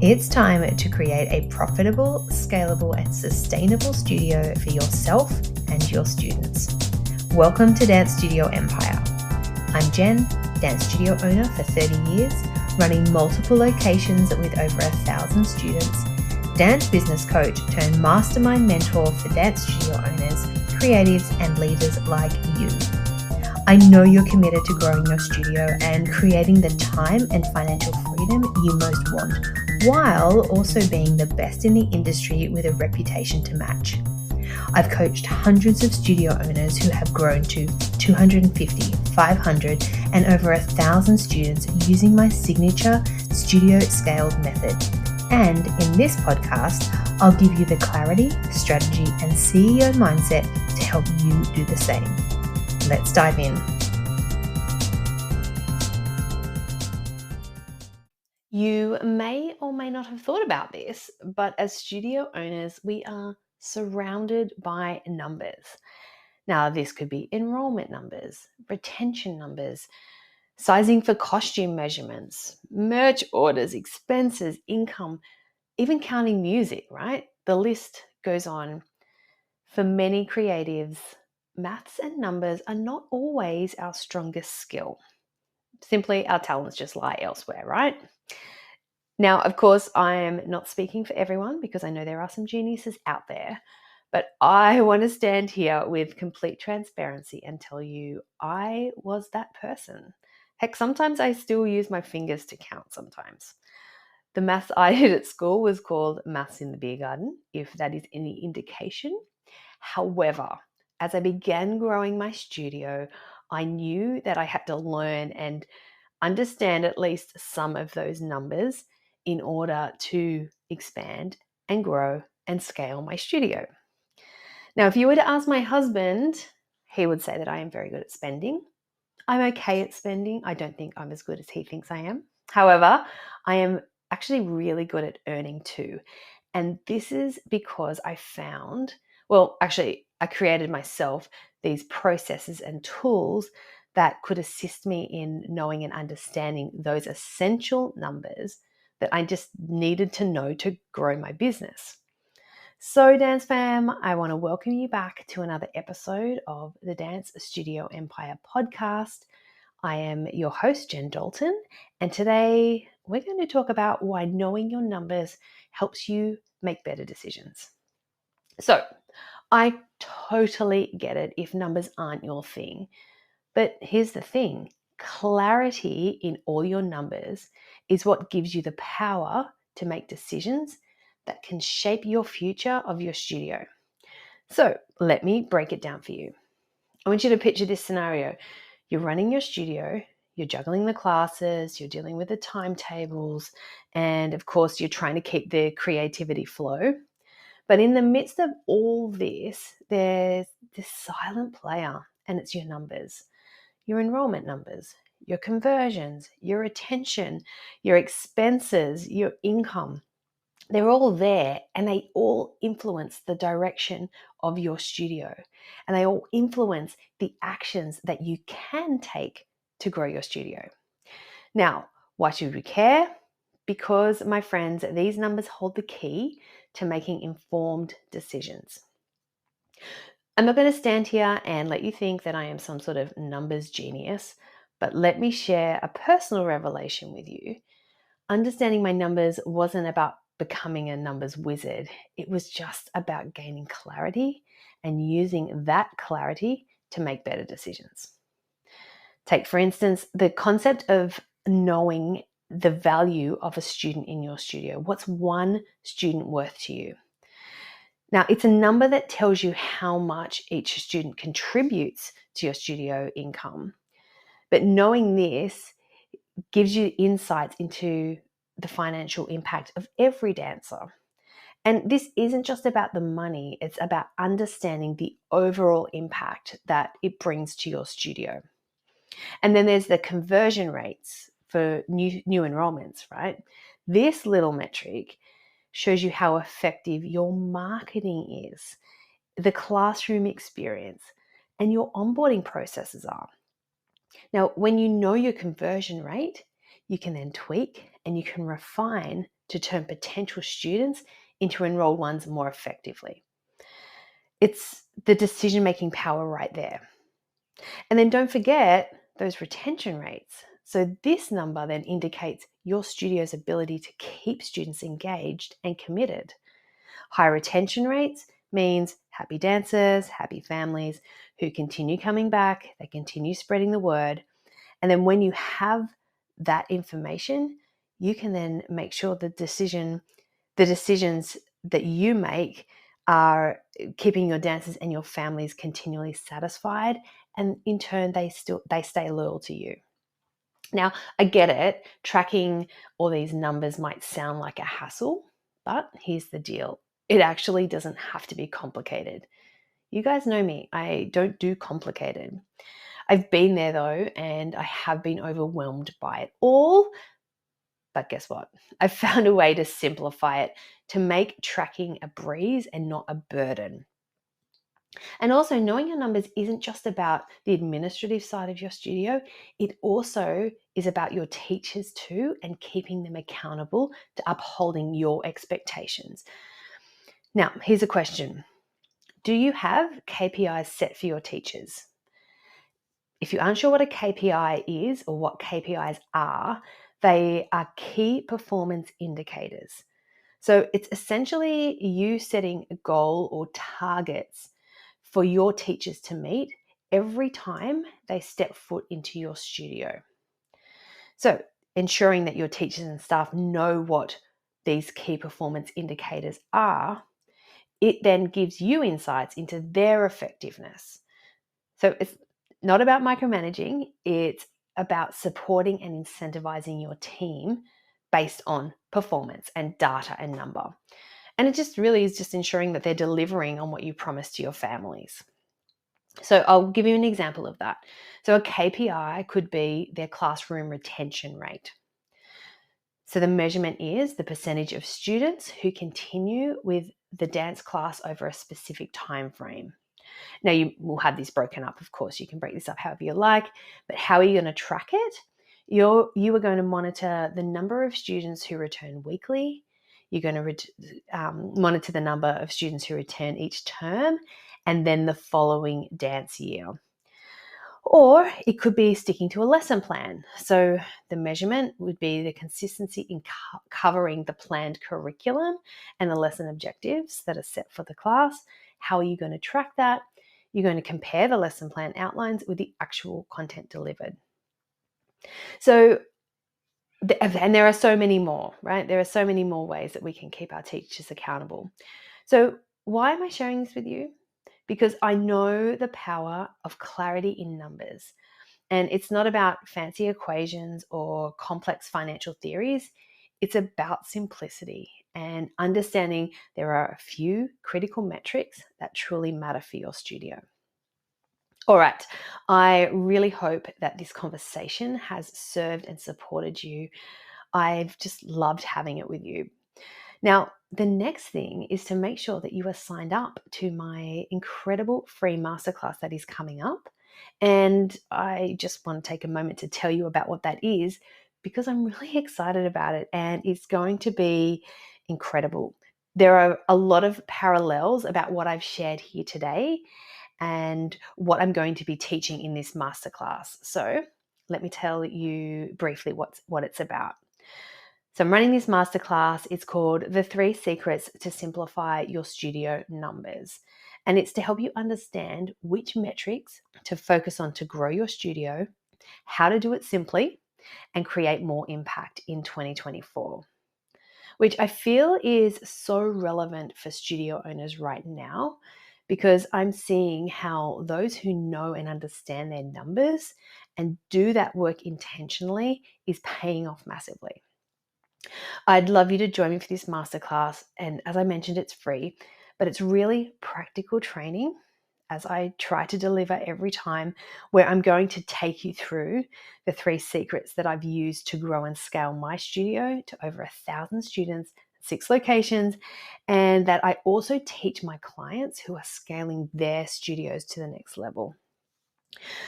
It's time to create a profitable, scalable, and sustainable studio for yourself and your students. Welcome to Dance Studio Empire. I'm Jen, dance studio owner for 30 years, running multiple locations with over 1,000 students, dance business coach turned mastermind mentor for dance studio owners, creatives, and leaders like you. I know you're committed to growing your studio and creating the time and financial freedom you most want, while also being the best in the industry with a reputation to match. I've coached hundreds of studio owners who have grown to 250, 500, and over 1,000 students using my signature studio scaled method. And in this podcast, I'll give you the clarity, strategy, and CEO mindset to help you do the same. Let's dive in. You may or may not have thought about this, but as studio owners, we are surrounded by numbers. Now, this could be enrollment numbers, retention numbers, sizing for costume measurements, merch orders, expenses, income, even counting music, right? The list goes on. For many creatives, maths and numbers are not always our strongest skill. Simply, our talents just lie elsewhere, right? Now, of course, I am not speaking for everyone because I know there are some geniuses out there, but I want to stand here with complete transparency and tell you I was that person. Heck, sometimes I still use my fingers to count sometimes. The maths I did at school was called Maths in the Beer Garden, if that is any indication. However, as I began growing my studio, I knew that I had to learn and understand at least some of those numbers in order to expand and grow and scale my studio. Now, if you were to ask my husband, he would say that I am very good at spending. I'm okay at spending. I don't think I'm as good as he thinks I am. However, I am actually really good at earning too. And this is because I created myself these processes and tools that could assist me in knowing and understanding those essential numbers that I just needed to know to grow my business. So, Dance Fam, I want to welcome you back to another episode of the Dance Studio Empire podcast. I am your host, Jen Dalton, and today we're going to talk about why knowing your numbers helps you make better decisions. So, I totally get it if numbers aren't your thing, but here's the thing. Clarity in all your numbers is what gives you the power to make decisions that can shape your future of your studio. So let me break it down for you. I want you to picture this scenario. You're running your studio, you're juggling the classes, you're dealing with the timetables, and of course, you're trying to keep the creativity flow. But in the midst of all this, there's this silent player, and it's your numbers, your enrollment numbers, your conversions, your retention, your expenses, your income. They're all there and they all influence the direction of your studio. And they all influence the actions that you can take to grow your studio. Now, why should we care? Because, my friends, these numbers hold the key to making informed decisions. I'm not going to stand here and let you think that I am some sort of numbers genius, but let me share a personal revelation with you. Understanding my numbers wasn't about becoming a numbers wizard. It was just about gaining clarity and using that clarity to make better decisions. Take, for instance, the concept of knowing the value of a student in your studio. What's one student worth to you? Now, it's a number that tells you how much each student contributes to your studio income. But knowing this gives you insights into the financial impact of every dancer. And this isn't just about the money, it's about understanding the overall impact that it brings to your studio. And then there's the conversion rates for new enrollments, right? This little metric shows you how effective your marketing is, the classroom experience, and your onboarding processes are. Now, when you know your conversion rate, you can then tweak and you can refine to turn potential students into enrolled ones more effectively. It's the decision-making power right there. And then don't forget those retention rates. So this number then indicates your studio's ability to keep students engaged and committed. High retention rates means happy dancers, happy families who continue coming back, they continue spreading the word. And then when you have that information, you can then make sure the decisions that you make are keeping your dancers and your families continually satisfied, and in turn they stay loyal to you. Now, I get it, tracking all these numbers might sound like a hassle, but here's the deal. It actually doesn't have to be complicated. You guys know me, I don't do complicated. I've been there though, and I have been overwhelmed by it all. But guess what? I've found a way to simplify it, to make tracking a breeze and not a burden. And also, knowing your numbers isn't just about the administrative side of your studio, it also is about your teachers too, and keeping them accountable to upholding your expectations. Now, here's a question. Do you have KPIs set for your teachers? If you aren't sure what a KPI is or what KPIs are, they are key performance indicators. So it's essentially you setting a goal or targets for your teachers to meet every time they step foot into your studio. So ensuring that your teachers and staff know what these key performance indicators are, it then gives you insights into their effectiveness. So it's not about micromanaging, it's about supporting and incentivizing your team based on performance and data and number. And it just really is just ensuring that they're delivering on what you promised to your families. So I'll give you an example of that. So a KPI could be their classroom retention rate. So the measurement is the percentage of students who continue with the dance class over a specific time frame. Now, you will have this broken up, of course. You can break this up however you like, but how are you going to track it? You are going to monitor the number of students who return weekly. You're going to monitor the number of students who return each term, and then the following dance year. Or it could be sticking to a lesson plan. So the measurement would be the consistency in covering the planned curriculum and the lesson objectives that are set for the class. How are you going to track that? You're going to compare the lesson plan outlines with the actual content delivered. So, and there are so many more, right? There are so many more ways that we can keep our teachers accountable. So why am I sharing this with you? Because I know the power of clarity in numbers. And it's not about fancy equations or complex financial theories. It's about simplicity and understanding there are a few critical metrics that truly matter for your studio. All right, I really hope that this conversation has served and supported you. I've just loved having it with you. Now, the next thing is to make sure that you are signed up to my incredible free masterclass that is coming up. And I just want to take a moment to tell you about what that is, because I'm really excited about it and it's going to be incredible. There are a lot of parallels about what I've shared here today and what I'm going to be teaching in this masterclass. So let me tell you briefly what it's about. So I'm running this masterclass. It's called The 3 Secrets to Simplify Your Studio Numbers. And it's to help you understand which metrics to focus on to grow your studio, how to do it simply, and create more impact in 2024, which I feel is so relevant for studio owners right now, because I'm seeing how those who know and understand their numbers and do that work intentionally is paying off massively. I'd love you to join me for this masterclass. And as I mentioned, it's free, but it's really practical training, as I try to deliver every time, where I'm going to take you through the 3 secrets that I've used to grow and scale my studio to over 1,000 students, 6 locations, and that I also teach my clients who are scaling their studios to the next level.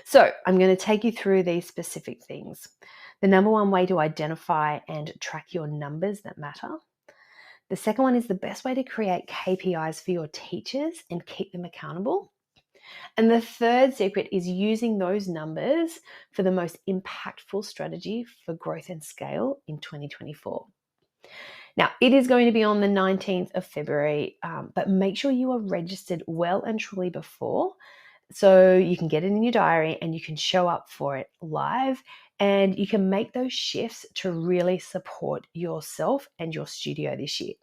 So I'm going to take you through these specific things. The number one way to identify and track your numbers that matter. The second one is the best way to create KPIs for your teachers and keep them accountable. And the third secret is using those numbers for the most impactful strategy for growth and scale in 2024. Now, it is going to be on the 19th of February, but make sure you are registered well and truly before so you can get it in your diary and you can show up for it live and you can make those shifts to really support yourself and your studio this year.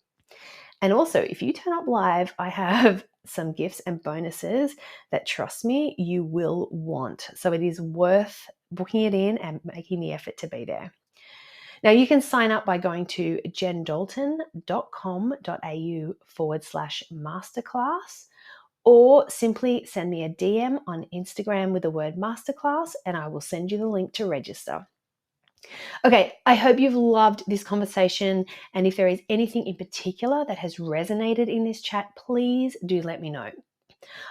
And also, if you turn up live, I have some gifts and bonuses that, trust me, you will want. So it is worth booking it in and making the effort to be there. Now, you can sign up by going to jendalton.com.au/masterclass or simply send me a DM on Instagram with the word masterclass and I will send you the link to register. Okay, I hope you've loved this conversation. And if there is anything in particular that has resonated in this chat, please do let me know.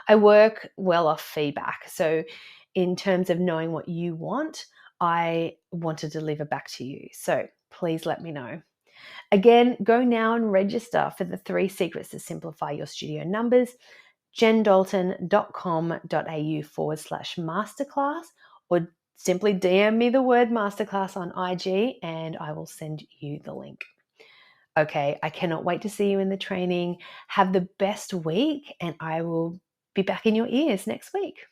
I work well off feedback. So in terms of knowing what you want, I want to deliver back to you. So please let me know. Again, go now and register for the 3 secrets to simplify your studio numbers, jendalton.com.au/masterclass, or simply DM me the word masterclass on IG and I will send you the link. Okay, I cannot wait to see you in the training. Have the best week and I will be back in your ears next week.